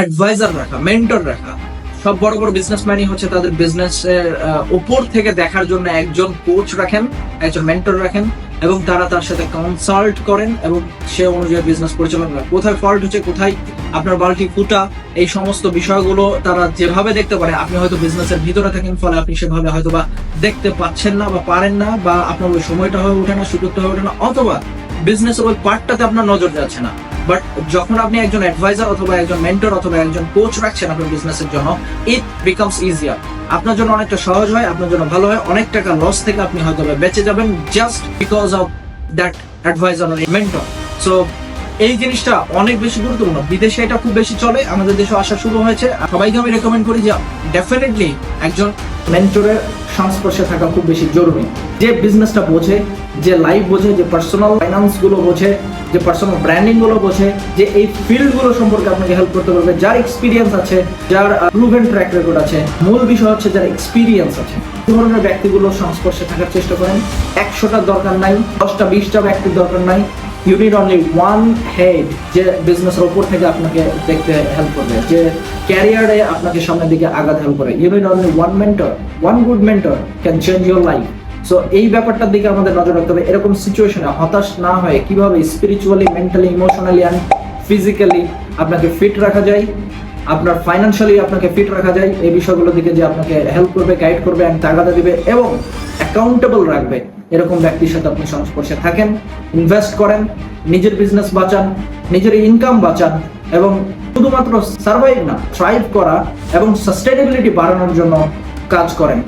Adviser রাখা, mentor রাখা। সব বড় বড় বিজনেসম্যানই হচ্ছে তাদের বিজনেসের উপর থেকে দেখার জন্য একজন কোচ রাখেন, একজন মেন্টর রাখেন, এবং তারা তার সাথে কনসাল্ট করেন এবং সে অনুযায়ী বিজনেস পরিচালনা করেন। কোথায় ফল্ট হচ্ছে, কোথায় আপনার বাল্টি ফুটা, এই সমস্ত বিষয়গুলো তারা যেভাবে দেখতে পারে, আপনি হয়তো বিজনেসের ভিতরে থাকেন, ফলে আপনি সেভাবে হয়তো বা দেখতে পাচ্ছেন না বা পারেন না, বা আপনার ওই সময়টা হয়ে ওঠে না, সুযোগটা হয়ে ওঠে না, অথবা বিজনেসের ওই পার্টটাতে আপনার নজর যাচ্ছে না। বাট যখন আপনি একজন অ্যাডভাইজার অথবা একজন মেন্টর অথবা একজন কোচ রাখছেন আপনার বিজনেসের জন্য, ইট বিকামস ইজিয়ার। আপনার জন্য অনেকটা সহজ হয়, আপনার জন্য ভালো হয়, অনেক টাকা লস থেকে আপনি হয়তো বেঁচে যাবেন just because of that adviser or mentor. So এই জিনিসটা অনেক বেশি গুরুত্বপূর্ণ। বিদেশে এটা খুব বেশি চলে, আমাদের দেশে আসা শুরু হয়েছে। সবাইকে আমি রেকমেন্ড করি যে ডেফিনেটলি একজন মেন্টরের সংস্পর্শে থাকা খুব বেশি জরুরি, যে বিজনেসটা বোঝে, যে লাইফ বোঝে, যে পার্সোনাল ফাইন্যান্স গুলো বোঝে, যে পার্সোনাল ব্র্যান্ডিং গুলো বোঝে, যে এই ফিল্ড গুলো সম্পর্কে আপনাকে হেল্প করতে পারবে, যার এক্সপিরিয়েন্স আছে, যার প্রুভেন ট্র্যাক রেকর্ড আছে। মূল বিষয় হচ্ছে যার এক্সপিরিয়েন্স আছে। এই ধরনের ব্যক্তিগুলোর সংস্পর্শে থাকার চেষ্টা করেন। 100টার দরকার নাই, 10টা 20টা ব্যক্তির দরকার নাই। You need only one head, যে বিজনেসের উপর থেকে আপনাকে দেখতে হেল্প করবে, যে ক্যারিয়ারে আপনাকে সামনের দিকে আগাতে হেল্প করে। You need only one mentor, one good mentor can change your life. So এই ব্যাপারটার দিকে আমাদের নজর রাখতে হবে। এরকম সিচুয়েশনে হতাশ না হয়ে কিভাবে spiritually, mentally, emotionally and physically আপনাকে ফিট রাখা যায়, আপনার ফাইন্যান্সিয়ালি আপনাকে ফিট রাখা যায়, এই বিষয়গুলোর দিকে যে আপনাকে হেল্প করবে, গাইড করবে, তাগাদা দিবে এবং অ্যাকাউন্টেবল রাখবে, এরকম ব্যক্তির সাথে আপনি সংস্পর্শে থাকেন, ইনভেস্ট করেন, নিজের বিজনেস বাঁচান, নিজের ইনকাম বাঁচান, এবং শুধুমাত্র সার্ভাইভ না, থ্রাইভ করা এবং সাস্টেনেবিলিটি বাড়ানোর জন্য কাজ করেন।